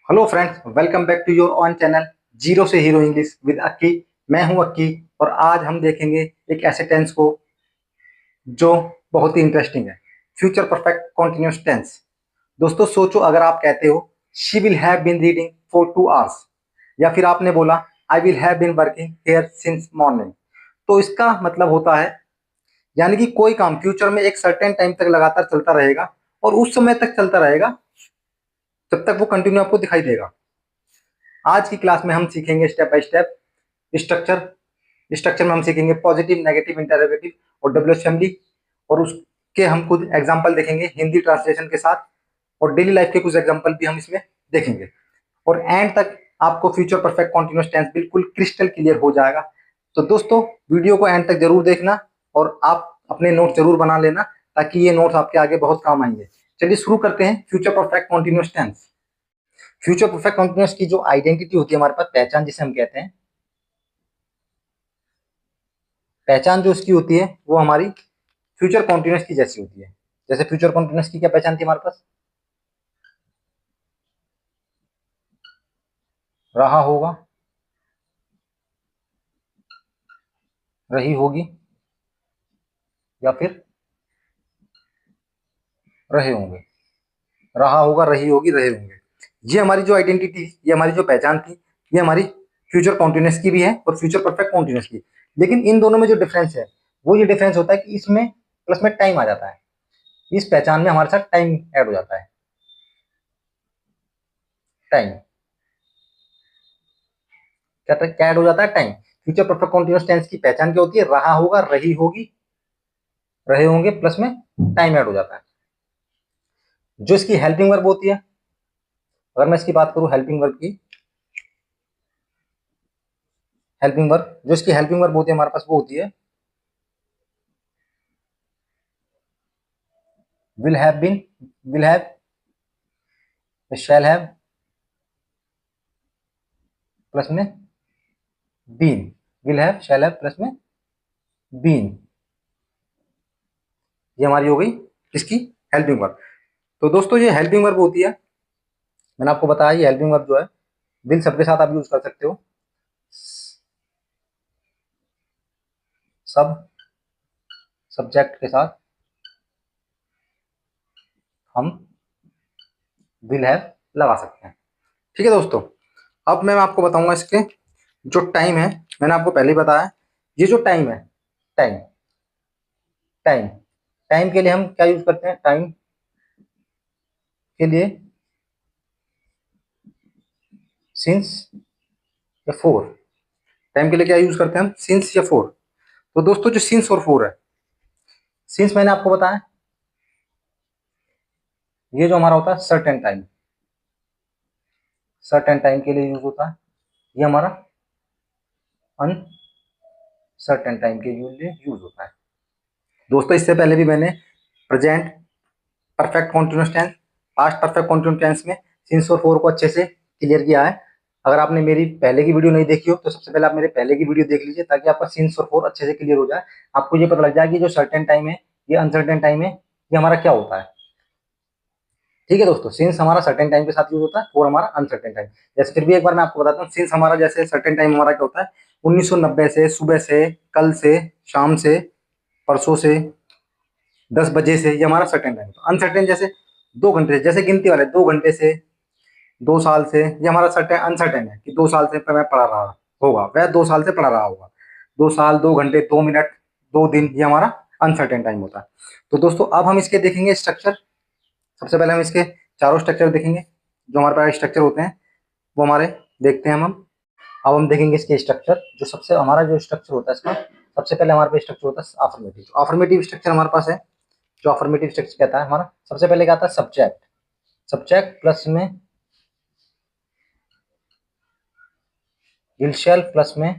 Hello friends, welcome back to your own channel zero से hero English with Akki. मैं हूं अक्की और आज हम देखेंगे एक ऐसे टेंस को जो बहुत ही इंटरेस्टिंग है, फ्यूचर परफेक्ट कॉन्टिन्यूअस टेंस। दोस्तों सोचो, अगर आप कहते हो she will have been reading for 2 hours, या फिर आपने बोला I will have been working here since morning, तो इसका मतलब होता है यानी कि कोई काम फ्यूचर में एक सर्टेन टाइम तक लगातार चलता रहेगा और उस समय तक चलता रहेगा जब तक वो कंटिन्यू आपको दिखाई देगा। आज की क्लास में हम सीखेंगे step by step structure. Structure में हम सीखेंगे पॉजिटिव, नेगेटिव, इंटरोगेटिव और डब्ल्यू असेंबली, और उसके हम कुछ एग्जांपल देखेंगे हिंदी ट्रांसलेशन के साथ, और डेली लाइफ के कुछ एग्जांपल भी हम इसमें देखेंगे। और एंड तक आपको फ्यूचर परफेक्ट कॉन्टिन्यूअस टेंस बिल्कुल क्रिस्टल क्लियर हो जाएगा। तो दोस्तों वीडियो को एंड तक जरूर देखना और आप अपने नोट जरूर बना लेना, ताकि ये नोट्स आपके आगे बहुत काम आएंगे। चलिए शुरू करते हैं future perfect continuous tense. Future perfect continuous की जो आइडेंटिटी होती है हमारे पास, पहचान जिसे हम कहते हैं, पहचान जो उसकी होती है वो हमारी फ्यूचर कॉन्टिन्यूअस की जैसी होती है। जैसे फ्यूचर कॉन्टिन्यूअस की क्या पहचान थी हमारे पास, रहा होगा, रही होगी, या फिर रहे होंगे। रहा होगा, रही होगी, रहे होंगे, ये हमारी जो आइडेंटिटी, ये हमारी जो पहचान थी, ये हमारी फ्यूचर कॉन्टिन्यूअस की भी है और फ्यूचर परफेक्ट कॉन्टिन्यूअस की। लेकिन इन दोनों में जो डिफरेंस है वो ये डिफरेंस होता है कि इसमें प्लस में टाइम आ जाता है। इस पहचान में हमारे साथ टाइम ऐड हो जाता है। टाइम क्या क्या ऐड हो जाता है? Time. Future perfect continuous tense की पहचान क्या होती है? रहा होगा, रही होगी, रहे होंगे, प्लस में टाइम ऐड हो जाता है। जो इसकी हेल्पिंग वर्ब होती है, अगर मैं इसकी बात करूं हेल्पिंग वर्ब की, हेल्पिंग वर्ब जो इसकी हेल्पिंग वर्ब होती है हमारे पास, वो होती है will have been, will have, shall have, plus में been. Will have, shall have, plus में बीन, ये हमारी हो गई इसकी हेल्पिंग वर्ब। तो दोस्तों ये हेल्पिंग वर्ब होती है, मैंने आपको बताया ये हेल्पिंग वर्ब जो है विल सबके साथ आप यूज कर सकते हो। सब सब्जेक्ट के साथ हम विल हैव लगा सकते हैं। ठीक है दोस्तों, अब मैं आपको बताऊंगा इसके जो टाइम है। मैंने आपको पहले ही बताया, ये जो टाइम है, टाइम, टाइम, टाइम के लिए हम क्या यूज करते हैं? टाइम के लिए सिंस या फोर। टाइम के लिए क्या यूज करते हैं हम? सिंस या फोर। तो दोस्तों जो सिंस और फोर है, सिंस मैंने आपको बताया ये जो हमारा होता है सर्टेन टाइम, सर्टेन टाइम के लिए यूज होता है। ये हमारा अनसर्टेन टाइम के लिए यूज होता है। दोस्तों इससे पहले भी मैंने present perfect continuous tense, past perfect continuous tense में सिंस और फोर को अच्छे से क्लियर किया है। अगर आपने मेरी पहले की वीडियो नहीं देखी हो तो सबसे पहले आप मेरे पहले की वीडियो देख लीजिए, ताकि आपका सिंस और फोर अच्छे से क्लियर हो जाए। आपको ये पता लग जाए कि जो सर्टेन टाइम है, ये अनसर्टेन टाइम है, ये हमारा क्या होता है। ठीक है दोस्तों, सिंस हमारा सर्टेन टाइम के साथ यूज होता है, फोर हमारा अनसर्टेन टाइम। जैसे फिर भी एक बार मैं आपको बताता हूँ, सिंस हमारा जैसे सर्टेन टाइम हमारा क्या होता है? 1990 से, सुबह से, कल से, शाम से, परसों से, 10 बजे से, ये हमारा सर्टेन टाइम। अनसर्टेन जैसे 2 घंटे से, जैसे गिनती वाले 2 घंटे से, 2 साल से, ये हमारा सर्टेन अनसर्टेन है कि 2 साल से मैं पढ़ा रहा होगा, वह 2 साल से पढ़ा रहा होगा। 2 साल, 2 घंटे, 2 मिनट, 2 दिन, ये हमारा अनसर्टेन टाइम होता है। तो दोस्तों अब हम इसके देखेंगे स्ट्रक्चर। सबसे पहले हम इसके चारों स्ट्रक्चर देखेंगे, जो हमारे पास स्ट्रक्चर होते हैं वो हमारे देखते हैं हम। अब हम देखेंगे इसके स्ट्रक्चर। जो सबसे हमारा जो स्ट्रक्चर होता है इसका, सबसे पहले हमारे पास स्ट्रक्चर होता है अफर्मेटिव। अफर्मेटिव स्ट्रक्चर हमारे पास है, जो अफर्मेटिव स्ट्रक्चर कहता है हमारा, सबसे पहले क्या आता है? सब्जेक्ट, सब्जेक्ट प्लस में विल शैल, प्लस में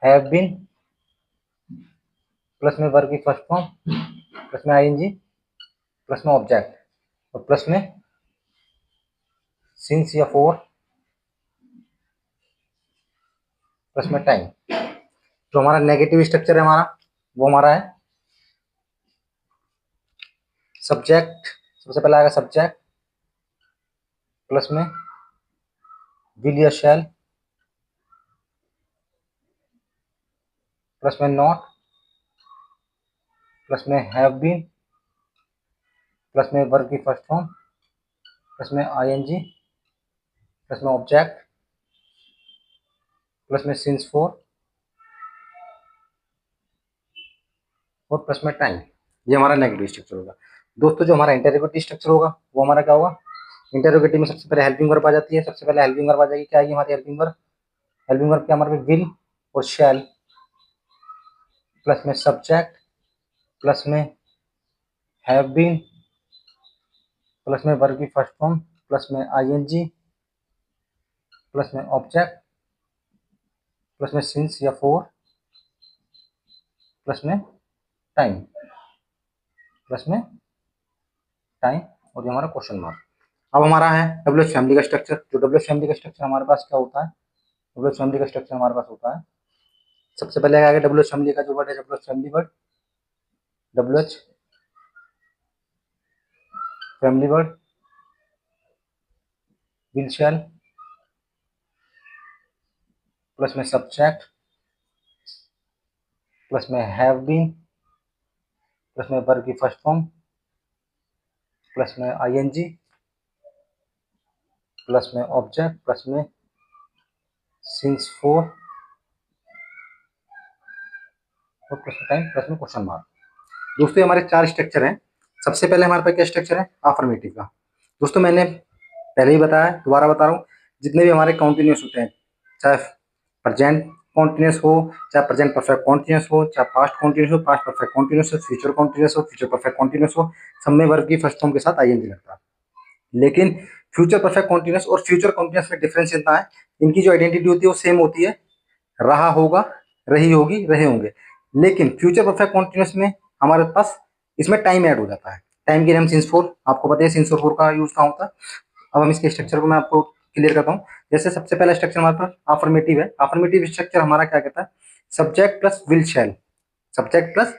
हैव बीन, प्लस में वर्ब की फर्स्ट फॉर्म, प्लस में आईएनजी, प्लस में ऑब्जेक्ट, और प्लस में सिंस या फोर, प्लस में टाइम। जो हमारा नेगेटिव स्ट्रक्चर है हमारा, वो हमारा है सब्जेक्ट। सबसे पहले आएगा सब्जेक्ट, प्लस में विल या शैल, प्लस में नॉट, प्लस में हैव बीन, प्लस में वर्ब की फर्स्ट फॉर्म, प्लस में आईएनजी, प्लस में ऑब्जेक्ट, प्लस में सिंस फोर और प्लस में टाइम। ये हमारा नेगेटिव स्ट्रक्चर होगा। दोस्तों जो हमारा इंटरोगेटिव स्ट्रक्चर होगा वो हमारा क्या होगा? इंटरोगेटिव में सबसे पहले हेल्पिंग वर्ब आ जाती है। सबसे पहले हेल्पिंग वर्ब आ जाएगी। क्या आएगी हमारी हेल्पिंग वर्ब? हेल्पिंग वर्ब क्या हमारे पे? विल और शैल, प्लस में सब्जेक्ट, प्लस में हैव बीन, प्लस में वर्ब की फर्स्ट फॉर्म, प्लस में आईएनजी, प्लस में ऑब्जेक्ट, प्लस में सिंस या फोर, प्लस में टाइम, प्लस में टाइम और ये हमारा क्वेश्चन मार्क। अब हमारा है डब्ल्यूएच फैमिली का स्ट्रक्चर। जो डब्ल्यूएच फैमिली का स्ट्रक्चर हमारे पास क्या होता है? डब्ल्यूएच फैमिली का स्ट्रक्चर हमारे पास होता है, सबसे पहले आगे डब्ल्यूएच फैमिली का जो वर्ड है, WH family word, WH family word will shall, plus में सब्जेक्ट, प्लस में हैव बीन, प्लस में वर्ब की फर्स्ट फॉर्म, प्लस में आईएनजी, प्लस में ऑब्जेक्ट, प्लस में सिंस फोर और प्लस में टाइम, प्लस में क्वेश्चन मार्क। दोस्तों ये हमारे चार स्ट्रक्चर हैं। सबसे पहले हमारे पास क्या स्ट्रक्चर है? अफर्मेटिव का। दोस्तों मैंने पहले ही बताया, दोबारा बता रहा हूँ, जितने भी हमारे कॉन्टिन्यूस होते हैं, चाहे प्रेजेंट कॉन्टिन्यूस हो, चाहे प्रेजेंट परफेक्ट कॉन्टिन्यूस हो, चाहे पास्ट कॉन्टिन्यूस हो, पास्ट परफेक्ट कॉन्टिन्यूस हो, फ्यूचर कॉन्टिन्यूस हो, फ्यूचर परफेक्ट कॉन्टिन्यूस हो, सब में वर्ब की फर्स्ट फॉर्म के साथ आईएनजी लगता है। लेकिन फ्यूचर परफेक्ट कॉन्टिन्यूस और फ्यूचर कॉन्टिन्यूस में डिफरेंस इतना है, इनकी जो आइडेंटिटी होती है वो सेम होती है, रहा होगा, रही होगी, रहे होंगे। लेकिन फ्यूचर परफेक्ट कॉन्टिन्यूस में हमारे पास इसमें टाइम ऐड हो जाता है। टाइम के लिए हम सिंस फोर, आपको पता है सिंस फोर का यूज कहाँ होता है। अब हम इसके स्ट्रक्चर को मैं आपको क्लियर करता हूँ। जैसे सबसे पहला स्ट्रक्चर हमारे पास अफर्मेटिव है। अफर्मेटिव स्ट्रक्चर हमारा क्या कहता है? Subject plus will shall, subject plus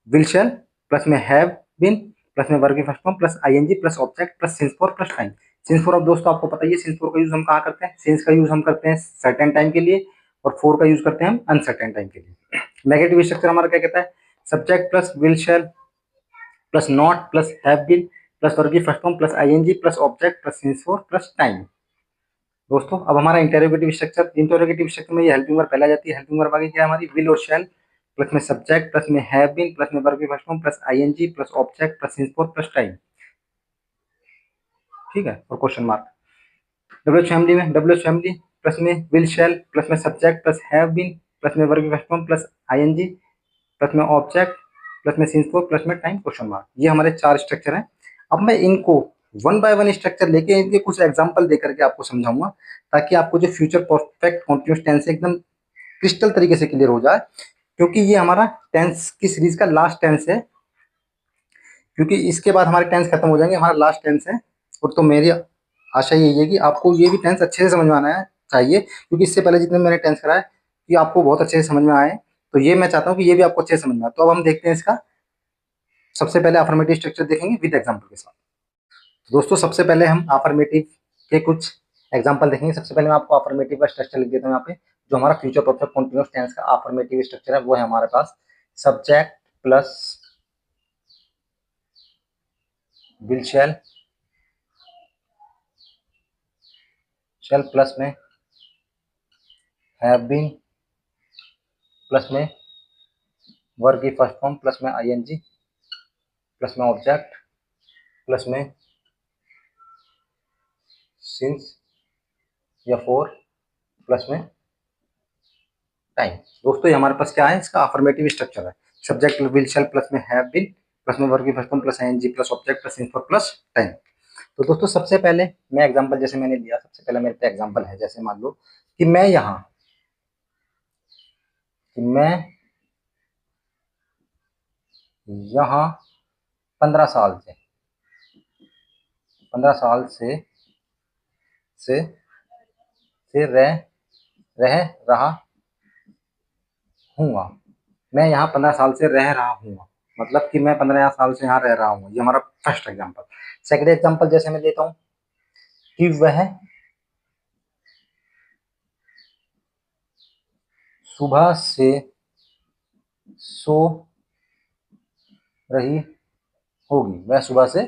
will shall, plus में हैव बीन, प्लस में वर्ब की first form, plus ING, plus object, plus since four, plus time. Since for, अब दोस्तों आपको पता ही है सिंस फोर का यूज हम कहाँ करते हैं? सिंस का यूज हम करते हैं सर्टेन टाइम के लिए और फोर का यूज करते हैं हम अनसर्टेन टाइम के लिए। नेगेटिव स्ट्रक्चर हमारा क्या कहता है? Subject plus will shall, plus not, plus have been, plus verb की first form, plus ING, plus object, plus since four, plus time. दोस्तों अब हमारा इंटरोगेटिव स्ट्रक्चर, इंटरोगेटिव स्ट्रक्चर में ये हेल्पिंग वर्ब पहले आ जाती है। हेल्पिंग वर्ब आगे क्या है हमारी? विल और शैल, प्लस में सब्जेक्ट, प्लस में हैव बीन, प्लस में वर्ब की first form, plus ING, plus object, plus since four, plus time. ठीक है, और क्वेश्चन मार्क। डब्ल्यूएच फैमिली में डब्ल्यूएच फैमिली प्लस में विल शैल, प्लस में subject, plus have been, plus में वर्ब की first form, plus ING, plus में object, plus में सिंस फोर, प्लस में टाइम, क्वेश्चन मार्क। ये हमारे चार स्ट्रक्चर हैं। अब मैं इनको वन बाय वन स्ट्रक्चर लेके इनके कुछ एग्जांपल दे करके आपको समझाऊंगा, ताकि आपको जो फ्यूचर परफेक्ट कॉन्टिन्यूअस टेंस है एकदम क्रिस्टल तरीके से क्लियर हो जाए। क्योंकि ये हमारा टेंस की सीरीज का लास्ट टेंस है, क्योंकि इसके बाद हमारे टेंस खत्म हो जाएंगे, हमारा लास्ट टेंस है। और तो मेरी आशा यही है कि आपको ये भी टेंस अच्छे से समझ में आना है चाहिए, क्योंकि इससे पहले जितने मैंने टेंस कराए कि आपको बहुत अच्छे से समझ में आए, तो ये मैं चाहता हूँ कि ये भी आपको अच्छे से समझ में आए। तो अब हम देखते हैं इसका। सबसे पहले अफर्मेटिव स्ट्रक्चर देखेंगे विद एग्जांपल के साथ। दोस्तों सबसे पहले हम अफर्मेटिव के कुछ एग्जांपल देखेंगे। सबसे पहले मैं आपको अफर्मेटिव का स्ट्रक्चर लिख देता हूँ यहाँ पे। जो हमारा फ्यूचर परफेक्ट कंटीन्यूअस टेंस का अफर्मेटिव स्ट्रक्चर है वो है हमारे पास subject plus will shall, shall plus में हैव बीन, प्लस में वर्ब की फर्स्ट फॉर्म, प्लस में आईएनजी, प्लस में ऑब्जेक्ट, प्लस में सिंस या फोर, प्लस में टाइम। दोस्तों ये हमारे पास क्या है? इसका अफर्मेटिव स्ट्रक्चर है। सब्जेक्ट विल शैल, प्लस में हैव बीन, प्लस में वर्ब की first form, plus ING, plus object, plus since four, plus time. तो दोस्तों सबसे पहले मैं एग्जांपल जैसे मैंने लिया, सबसे पहले मेरे पे एग्जांपल है, जैसे मान लो कि मैं यहाँ 15 साल से 15 साल से से रह रहा हूँगा। मैं यहाँ 15 साल से रह रहा हूँ, मतलब कि मैं 15 साल से यहाँ रह रहा हूँ। ये हमारा फर्स्ट एग्जांपल। सेकंड एग्जांपल जैसे मैं देता हूँ कि वह सुबह से सो रही होगी, वह सुबह से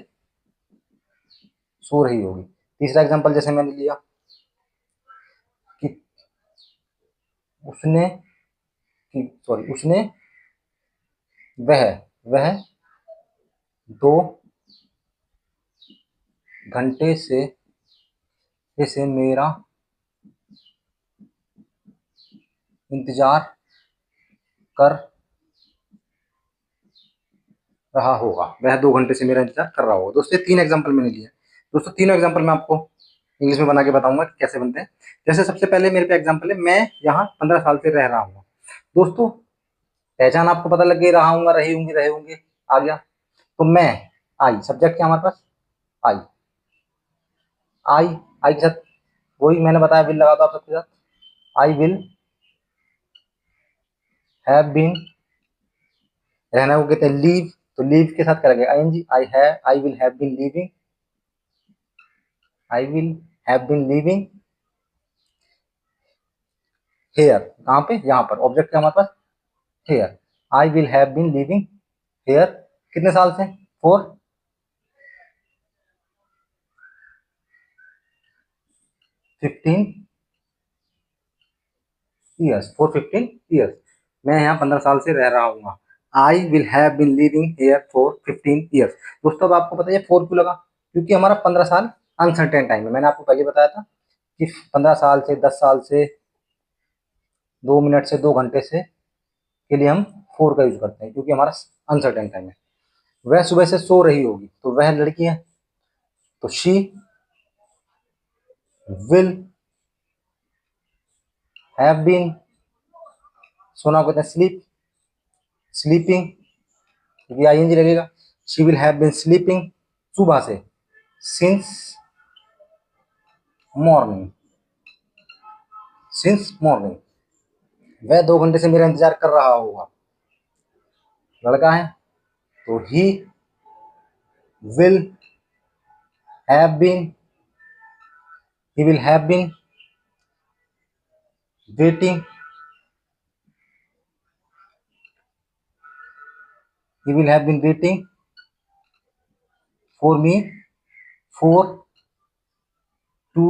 सो रही होगी। तीसरा एग्जांपल जैसे मैंने लिया कि उसने उसने वह वह 2 घंटे से मेरा इंतजार कर रहा होगा, वह 2 घंटे से मेरा इंतजार कर रहा होगा। दोस्तों ये 3 एग्जांपल मैंने लिए। दोस्तों तीनों एग्जांपल मैं आपको इंग्लिश में बना के बताऊंगा कि कैसे बनते हैं। जैसे सबसे पहले मेरे पे एग्जांपल है, मैं यहाँ 15 साल से रह रहा हूँ। दोस्तों पहचान आपको पता लग गई, रहा हूँ, रही होंगी, रहे होंगे आ गया। तो मैं, आई, सब्जेक्ट क्या हमारे पास, आई। आई आई के साथ वही मैंने बताया, विल लगा दो आप सबके साथ। आई विल हैव बीन, रहना को कहते हैं लीव, तो लीव के साथ क्या लगेगा, ING. I will have been living, I will have been living here, कहाँ पे, यहाँ पर। ऑब्जेक्ट क्या हमारे पास, here. I will have been living here कितने साल से, फॉर 15 ईयर्स, फॉर 15 ईयर्स। मैं यहाँ 15 साल से रह रहा हूँ। I will have been living here for 15 years. दोस्तों अब आपको पता है फोर क्यों लगा, क्योंकि हमारा 15 साल अनसर्टेन टाइम है। मैंने आपको पहले बताया था कि 15 साल से, 10 साल से, 2 मिनट से, 2 घंटे से के लिए हम फोर का यूज करते हैं, क्योंकि हमारा अनसर्टेन टाइम है। वह सुबह से सो रही होगी, तो वह लड़की है, तो शी विल हैव बीन, सोना को कहते हैं स्लीप, स्लीपिंग, क्योंकि आईएनजी लगेगा। She will have been sleeping सुबह से, सिंस मॉर्निंग, सिंस मॉर्निंग। वह 2 घंटे से मेरा इंतजार कर रहा होगा, लड़का है, तो he will have been, he will have been waiting, he will have been waiting for me for 2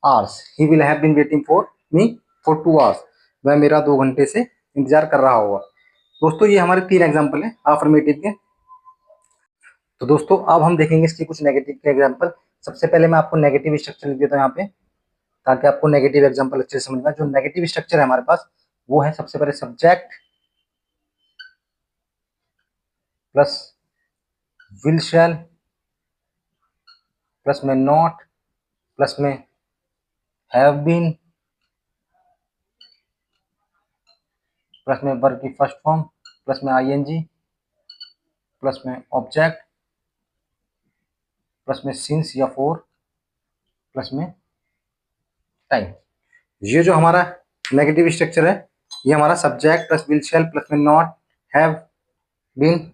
hours, he will have been waiting for me for 2 hours। वह मेरा 2 घंटे से इंतजार कर रहा होगा। दोस्तों ये हमारे 3 एग्जाम्पल हैं अफर्मेटिव के। तो दोस्तों अब हम देखेंगे इसके कुछ नेगेटिव के एग्जाम्पल। सबसे पहले मैं आपको नेगेटिव स्ट्रक्चर लिख देता हूँ यहाँ पे, ताकि आपको नेगेटिव एग्जाम्पल अच्छे से समझ में। जो नेगेटिव स्ट्रक्चर है हमारे पास, वो है सबसे पहले subject plus will shall plus में नॉट प्लस में हैव बीन प्लस में वर्ब की फर्स्ट फॉर्म प्लस में आईएनजी प्लस में ऑब्जेक्ट प्लस में सिंस या फोर प्लस में टाइम। ये जो हमारा नेगेटिव स्ट्रक्चर है, ये हमारा subject plus will shall plus में नॉट, हैव बीन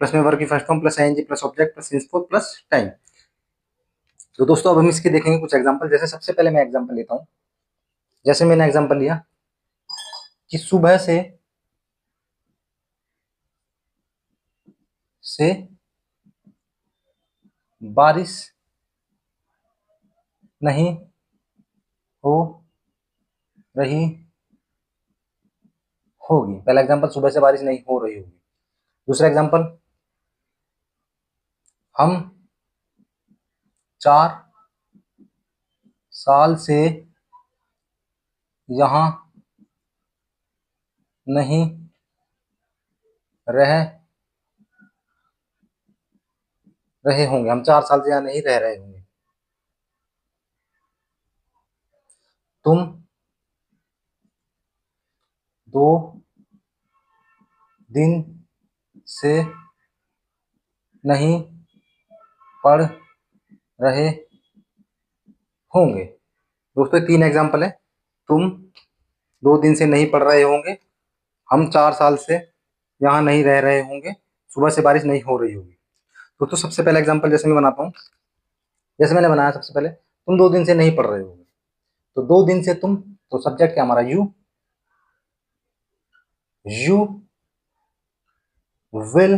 प्लस में वर्ब की first form plus ING plus object plus since four plus time. तो दोस्तों अब हम इसके देखेंगे कुछ एग्जांपल। जैसे सबसे पहले मैं एग्जांपल लेता हूँ। जैसे मैंने एग्जांपल लिया कि सुबह से बारिश नहीं हो रही होगी। पहला एग्जांपल, सुबह से बारिश नहीं हो रही होगी। दूसरा एग्जांपल, हम 4 साल से यहाँ नहीं रह रहे होंगे, हम 4 साल से यहाँ नहीं रह रहे होंगे। तुम 2 दिन से नहीं पढ़ रहे होंगे। दोस्तों 3 एग्जाम्पल है। तुम 2 दिन से नहीं पढ़ रहे होंगे, हम 4 साल से यहाँ नहीं रह रहे होंगे, सुबह से बारिश नहीं हो रही होगी। दोस्तों सबसे पहला एग्जाम्पल जैसे मैं बनाता हूँ जैसे मैंने बनाया सबसे पहले, तुम 2 दिन से नहीं पढ़ रहे होगे, तो 2 दिन से तुम, तो सब्जेक्ट क्या हमारा you will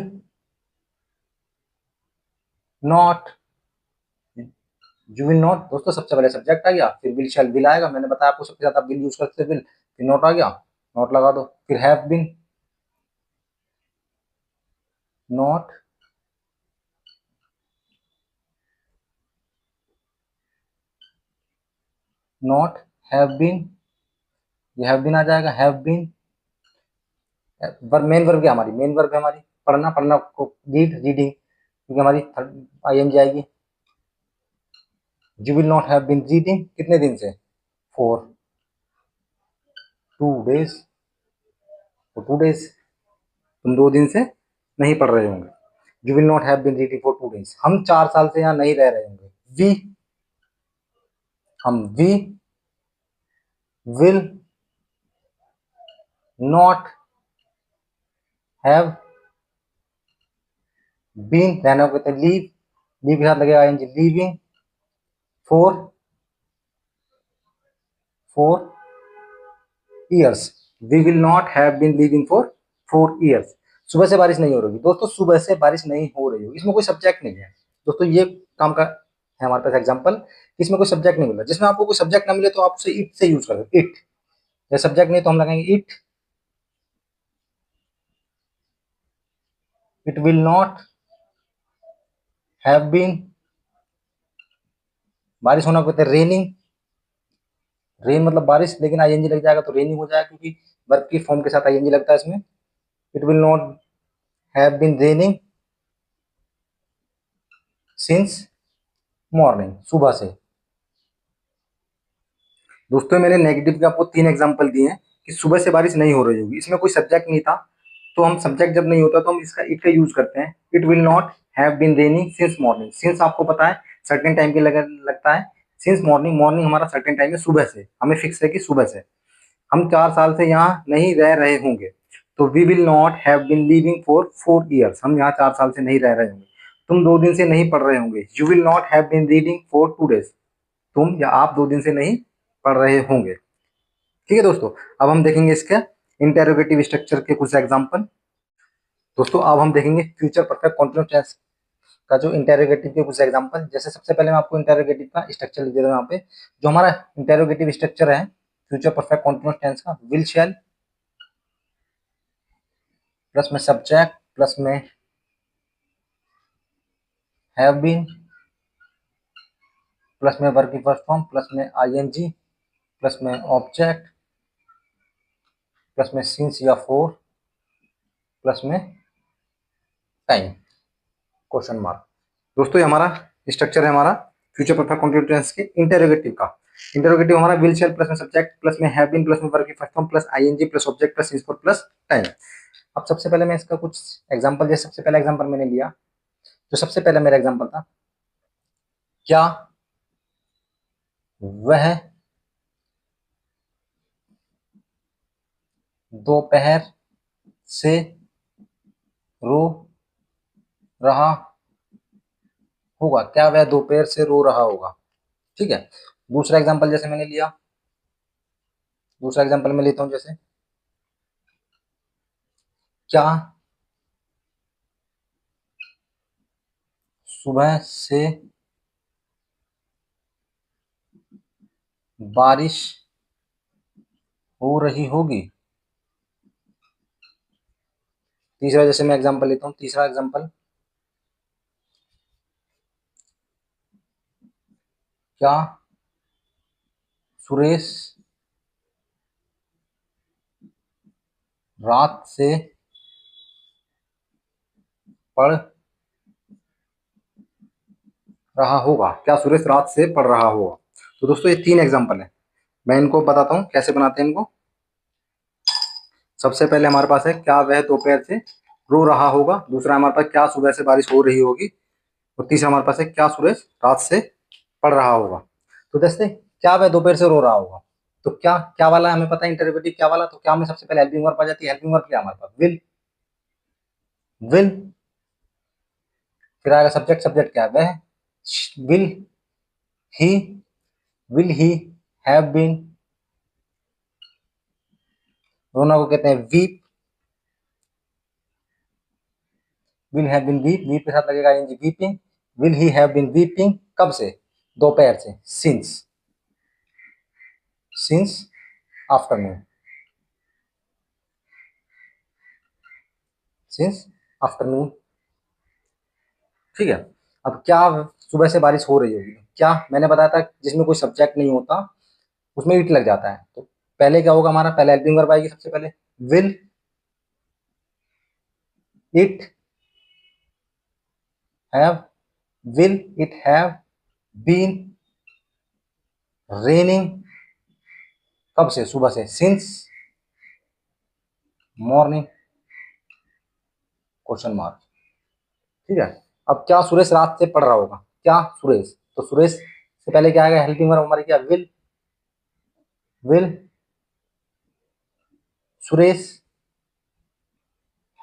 not, you will not दोस्तों सबसे पहले सब्जेक्ट आ गया, फिर विल शैल विल आएगा, मैंने बताया आपको सबके साथ आप विल यूज करते विल, फिर नॉट आ गया, नॉट लगा दो, फिर have been, not not have been, ये हैव बीन आ जाएगा, हैव बीन, मेन वर्ब क्या हमारी, मेन वर्ब है हमारी पढ़ना, पढ़ना को रीड, रीडिंग, क्योंकि हमारी आईएनजी आएगी। You will not have been reading कितने दिन से, फॉर 2 days, फॉर 2 days, तुम 2 दिन से नहीं पढ़ रहे होंगे। You will not have been reading for 2 days, हम 4 साल से यहाँ नहीं रह रहे होंगे। We will not have been, रहना को कहते हैं लीव, लीव के साथ लगेगा ING, leaving for 4 years, we will not have been living for 4 years। सुबह से बारिश नहीं हो रही दोस्तों, सुबह से बारिश नहीं हो रही होगी, इसमें कोई सब्जेक्ट नहीं है दोस्तों, ये काम का है हमारे पास एग्जांपल, इसमें कोई सब्जेक्ट नहीं मिला, जिसमें आपको कोई सब्जेक्ट ना मिले तो आप उसे इट से यूज कर दो, इट, या सब्जेक्ट नहीं तो हम लगाएंगे it, it will not have been, बारिश होना को कहते हैं रेनिंग, रेन मतलब बारिश, लेकिन आईएनजी लग जाएगा तो रेनिंग हो जाएगा, क्योंकि वर्ब की फॉर्म के साथ आईएनजी लगता है इसमें। It will not have been raining since morning, सुबह से। दोस्तों मैंने नेगेटिव के आपको 3 एग्जांपल दिए हैं कि सुबह से बारिश नहीं हो रही होगी, इसमें कोई सब्जेक्ट नहीं था, तो हम सब्जेक्ट जब नहीं होता तो हम इसका इट का यूज करते हैं, it will not have been raining since morning, since आपको पता है सर्टेन टाइम के लगता है, सिंस मॉर्निंग, मॉर्निंग हमारा सर्टेन टाइम है, सुबह से, हमें फिक्स है कि सुबह से, हम 4 साल से यहाँ नहीं रह रहे होंगे, तो we will not have been living for 4 years, हम यहाँ 4 साल से नहीं रह रहे होंगे, तुम 2 दिन से नहीं पढ़ रहे होंगे, you will not have been reading for 2 days, तुम या आप 2 दिन से नहीं पढ़ रहे होंगे। ठीक है दोस्तों, अब हम देखेंगे इसके इंटेरोगेटिव स्ट्रक्चर के कुछ एग्जांपल। दोस्तों अब हम देखेंगे फ्यूचर परफेक्ट कॉन्टिन्यूअस टेंस का जो इंटेरोगेटिव के कुछ एग्जांपल। जैसे सबसे पहले मैं आपको इंटेरोगेटिव का स्ट्रक्चर लिख देता हूँ यहाँ पे, जो हमारा इंटेरोगेटिव स्ट्रक्चर है फ्यूचर परफेक्ट कॉन्टिन्यूअस टेंस का, विल शैल प्लस में सब्जेक्ट प्लस में हैव बीन प्लस में वर्ब की फर्स्ट फॉर्म प्लस में आईएनजी प्लस में ऑब्जेक्ट प्लस में सिंस या फोर प्लस में टाइम क्वेश्चन मार्क। दोस्तों ये हमारा स्ट्रक्चर है हमारा फ्यूचर परफेक्ट कॉन्टिन्यूअस टेंस के इंटेरोगेटिव का। इंटेरोगेटिव हमारा विल शैल प्लस में सब्जेक्ट प्लस में हैव बीन प्लस में वर्ब की first form plus ING plus object plus since four plus time. अब सबसे पहले मैं इसका कुछ एग्जांपल, जैसे सबसे पहला एग्जांपल मैंने लिया, जो सबसे पहले मेरा एग्जांपल था, क्या वह दोपहर से रो रहा होगा, क्या वह दोपहर से रो रहा होगा। ठीक है, दूसरा एग्जांपल जैसे मैंने लिया, दूसरा एग्जांपल मैं लेता हूं, जैसे क्या सुबह से बारिश हो रही होगी। तीसरा जैसे मैं एग्जांपल लेता हूं, तीसरा एग्जांपल, क्या सुरेश रात से पढ़ रहा होगा, क्या सुरेश रात से पढ़ रहा होगा। तो दोस्तों ये 3 एग्जांपल है, मैं इनको बताता हूँ कैसे बनाते हैं इनको। सबसे पहले हमारे पास है क्या वह दोपहर से रो रहा होगा, दूसरा हमारे पास क्या सुबह से बारिश हो रही होगी, और तीसरा हमारे पास है क्या सुरेश रात से पढ़ रहा होगा। तो जैसे क्या वह दोपहर से रो रहा होगा, तो क्या क्या वाला हमें पता है इंटरोगेटिव क्या वाला, तो क्या में सबसे पहले हेल्पिंग वर्ब आ जाती है, हेल्पिंग वर्ब क्या हमारे पास विल, फिर आएगा सब्जेक्ट, सब्जेक्ट क्या है वह, will, he, will he have been, रोना को कहते हैं weep, will have been weep, weep के साथ लगेगा ING weeping, will he have been weeping कब से, दोपहर से, since, since afternoon, since afternoon. ठीक है, अब क्या सुबह से बारिश हो रही होगी, क्या मैंने बताया था जिसमें कोई सब्जेक्ट नहीं होता उसमें इट लग जाता है, तो पहले क्या होगा हमारा, पहले हेल्पिंग वर्ब आएगी सबसे पहले, will it have, will it have been raining कब से, सुबह से, सिंस मॉर्निंग, क्वेश्चन मार्क। ठीक है, अब क्या सुरेश रात से पढ़ रहा होगा, क्या सुरेश, तो सुरेश से पहले क्या आएगा, हेल्पिंग वर्ब हमारी क्या, विल सुरेश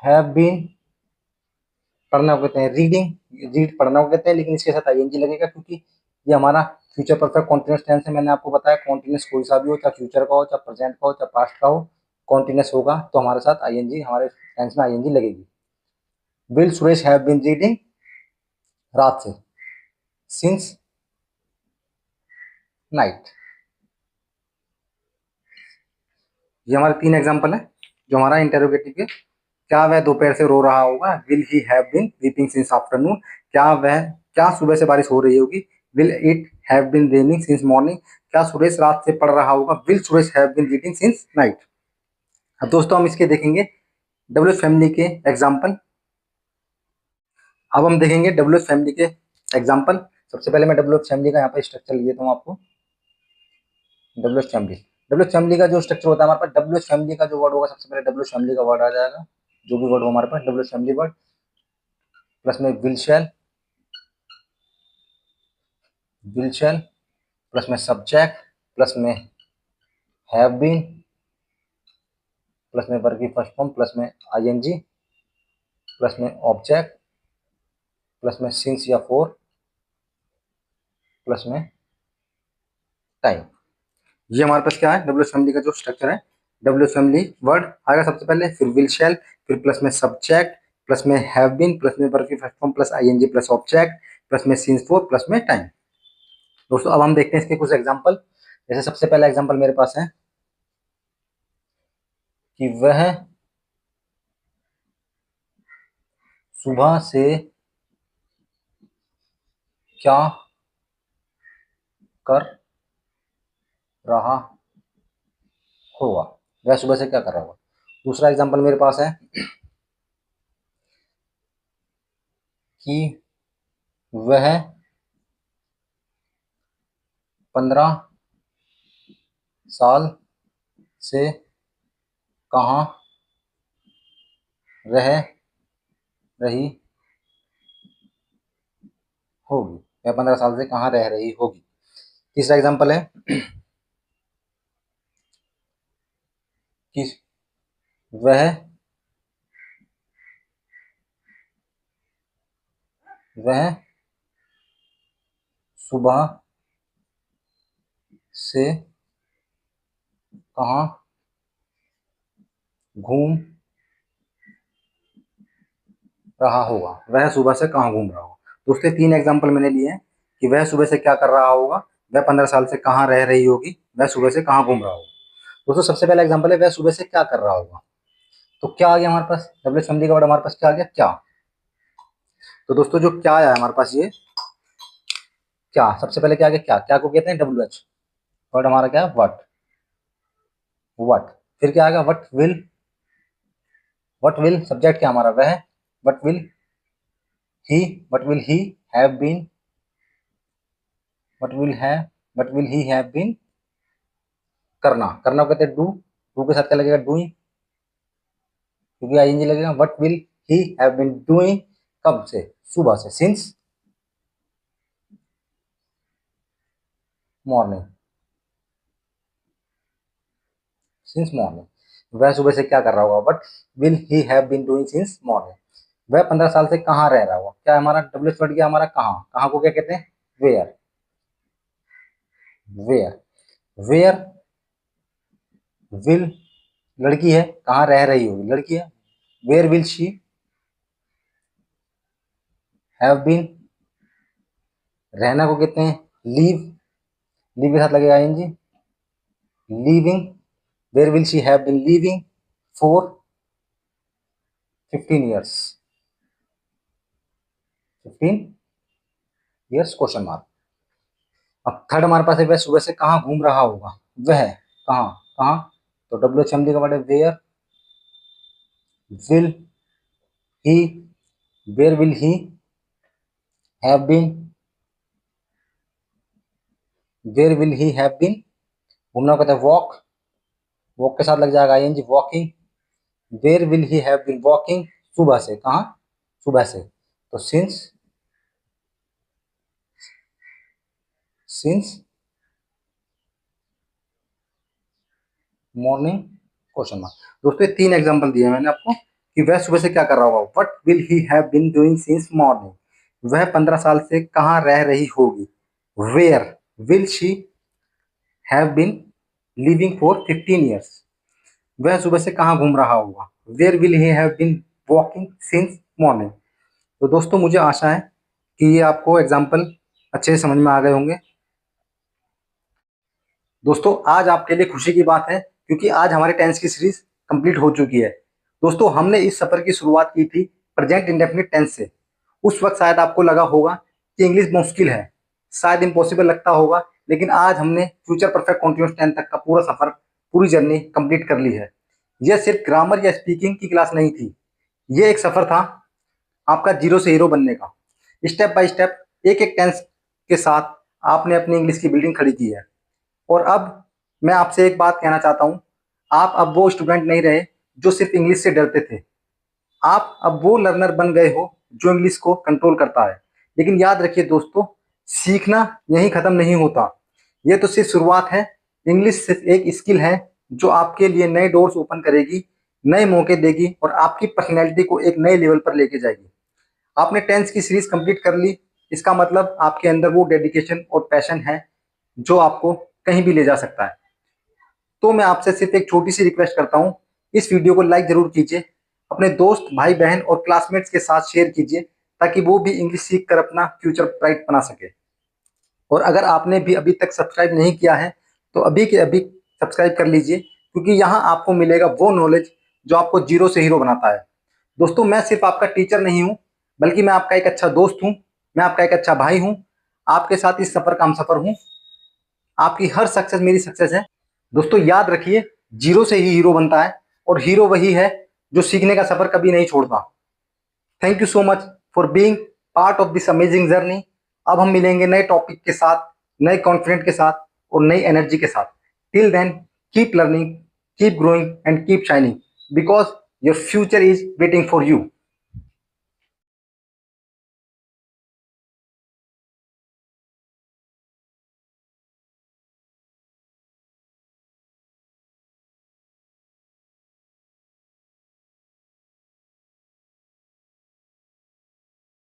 हैव बीन, पढ़ना को कहते हैं रीडिंग, रीड पढ़ना को कहते हैं, लेकिन इसके साथ आईएनजी लगेगा क्योंकि ये हमारा फ्यूचर परफेक्ट कॉन्टिन्यूअस टेंस है। मैंने आपको बताया कॉन्टिन्यूअस कोई सा भी हो, चाहे फ्यूचर का हो, चाहे प्रेजेंट का हो, चाहे पास्ट का हो, कॉन्टिन्यूअस होगा तो हमारे साथ आईएनजी, हमारे टेंस में आईएनजी लगेगी। Will Suresh have been reading रात से, सिंस नाइट। ये हमारे 3 एग्जाम्पल है जो हमारा इंटेरोगेटिव के, क्या वह दोपहर से रो रहा होगा, will he have been weeping since afternoon, क्या सुबह से बारिश हो रही होगी, will it have been raining since morning, क्या सुरेश रात से पढ़ रहा होगा, will Suresh have been reading since night. अब दोस्तों हम इसके देखेंगे डब्ल्यू फैमिली के एग्जाम्पल। अब हम देखेंगे डब्ल्यू फैमिली के एग्जाम्पल। सबसे पहले मैं डब्ल्यू फैमिली का यहाँ पर स्ट्रक्चर लिख देता हूँ आपको। डब्ल्यू फैमिली का जो स्ट्रक्चर होता है हमारे पास, डब्ल्यू फैमिली का जो वर्ड होगा सबसे पहले डब्ल्यू फैमिली का वर्ड आ जाएगा, जो भी वर्ड हो हमारे पास डब्ल्यू फैमिली वर्ड, प्लस में विल शैल, प्लस में सब्जेक्ट, प्लस में हैव बीन, प्लस में वर्ब की फर्स्ट फॉर्म, प्लस में आईएनजी, प्लस में ऑब्जेक्ट, प्लस में सिंस या फोर, प्लस में टाइम। ये हमारे पास क्या है, डब्ल्यू फैमिली का जो स्ट्रक्चर है, डब्ल्यू फैमिली वर्ड आएगा सबसे पहले, फिर विल शैल, फिर प्लस में सब्जेक्ट, प्लस में हैव बीन, प्लस में वर्ब की first form, plus ING, plus object, plus में सिंस फोर, प्लस में टाइम। दोस्तों अब हम देखते हैं इसके कुछ एग्जाम्पल। जैसे सबसे पहला एग्जाम्पल मेरे पास है कि वह सुबह से क्या कर रहा होगा, वह सुबह से क्या कर रहा होगा। दूसरा एग्जाम्पल मेरे पास है कि वह 15 साल से कहाँ रह रही होगी, वह 15 साल से कहाँ रह रही होगी। तीसरा एग्जाम्पल है कि वह वह सुबह से कहाँ घूम रहा होगा, वह सुबह से कहाँ घूम रहा होगा। दोस्तों 3 एग्जाम्पल मैंने लिए हैं कि वह सुबह से क्या कर रहा होगा, वह 15 साल से कहाँ रह रही होगी, वह सुबह से कहाँ घूम रहा होगा। दोस्तों सबसे पहला एग्जाम्पल है वह सुबह से क्या कर रहा होगा, तो क्या आ गया हमारे पास, डब्ल्यू फैमिली का वर्ड हमारे पास क्या आ गया, क्या। तो दोस्तों जो क्या आया हमारे पास, ये क्या सबसे पहले क्या आ गया, क्या को कहते हैं डब्ल्यू एच, वर्ड हमारा क्या है वट, फिर क्या आ गया वट विल सब्जेक्ट क्या हमारा वह, what will he, what will he have been, what will he have been, करना को कहते हैं डू के साथ क्या लगेगा, डूइंग, क्योंकि आईएनजी लगेगा। What will he have been doing कब से, सुबह से, सिंस मॉर्निंग, सिंस मॉर्निंग। वह सुबह से क्या कर रहा होगा, what will he have been doing since morning. वह 15 साल से कहाँ रह रहा होगा, क्या हमारा डब्ल्यू वर्ड गया हमारा कहाँ, कहाँ को क्या कहते हैं, वेयर, वेयर, वेयर विल, लड़की है, कहाँ रह रही होगी, लड़की है, where will she have been, रहना को कहते हैं लीव, लीव के साथ लगेगा ING, leaving, where will she have been leaving for 15 years, 15 years question mark. अब थर्ड हमारे पास है, वह सुबह से कहाँ घूम रहा होगा, वह कहाँ, कहाँ, तो WHMD का वर्ड है where will he, where will he have been, where will he have been, घूमना कहते हैं वॉक, वॉक के साथ लग जाएगा ING walking, where will he have been walking, सुबह से, कहाँ, सुबह से, तो सिंस मॉर्निंग क्वेश्चन मार्क। दोस्तों ये 3 एग्जांपल दिए मैंने आपको कि वह सुबह से क्या कर रहा होगा, what will he have been doing since morning, वह 15 साल से कहाँ रह रही होगी, where will she have been living for 15 years, वह सुबह से कहाँ घूम रहा होगा, where will he have been walking since morning. तो दोस्तों मुझे आशा है कि ये आपको एग्जाम्पल अच्छे से समझ में आ गए होंगे। दोस्तों आज आपके लिए खुशी की बात है क्योंकि आज हमारे टेंस की सीरीज कंप्लीट हो चुकी है। दोस्तों हमने इस सफर की शुरुआत की थी प्रेजेंट इंडेफिनिट टेंस से। उस वक्त शायद आपको लगा होगा कि इंग्लिश मुश्किल है, शायद इम्पॉसिबल लगता होगा, लेकिन आज हमने फ्यूचर परफेक्ट कॉन्टिन्यूअस टेंस तक का पूरा सफर, पूरी जर्नी कंप्लीट कर ली है। यह सिर्फ ग्रामर या स्पीकिंग की क्लास नहीं थी, ये एक सफर था आपका जीरो से हीरो बनने का। स्टेप बाय स्टेप एक एक टेंस के साथ आपने अपनी इंग्लिश की बिल्डिंग खड़ी की है। और अब मैं आपसे एक बात कहना चाहता हूँ, आप अब वो स्टूडेंट नहीं रहे जो सिर्फ इंग्लिश से डरते थे, आप अब वो लर्नर बन गए हो जो इंग्लिश को कंट्रोल करता है। लेकिन याद रखिए दोस्तों, सीखना यहीं खत्म नहीं होता, ये तो सिर्फ शुरुआत है। इंग्लिश सिर्फ एक स्किल है जो आपके लिए नए डोर्स ओपन करेगी, नए मौके देगी और आपकी पर्सनैलिटी को एक नए लेवल पर लेके जाएगी। आपने टेंस की सीरीज कंप्लीट कर ली, इसका मतलब आपके अंदर वो डेडिकेशन और पैशन है जो आपको कहीं भी ले जा सकता है। तो मैं आपसे सिर्फ एक छोटी सी रिक्वेस्ट करता हूँ, इस वीडियो को लाइक जरूर कीजिए, अपने दोस्त, भाई बहन और क्लासमेट्स के साथ शेयर कीजिए ताकि वो भी इंग्लिश सीख कर अपना फ्यूचर ब्राइट बना सके। और अगर आपने भी अभी तक सब्सक्राइब नहीं किया है तो अभी के अभी सब्सक्राइब कर लीजिए, क्योंकि यहाँ आपको मिलेगा वो नॉलेज जो आपको जीरो से हीरो बनाता है। दोस्तों मैं सिर्फ आपका टीचर नहीं हूँ, बल्कि मैं आपका एक अच्छा दोस्त हूँ, मैं आपका एक अच्छा भाई हूँ, आपके साथ इस सफर का हम सफर हूँ। आपकी हर सक्सेस मेरी सक्सेस है। दोस्तों याद रखिए, जीरो से ही हीरो बनता है और हीरो वही है जो सीखने का सफर कभी नहीं छोड़ता। Thank you so much for being part of this amazing journey. अब हम मिलेंगे नए टॉपिक के साथ, नए कॉन्फिडेंट के साथ और नई एनर्जी के साथ। Till then keep learning, keep growing and keep shining, because your future is waiting for you.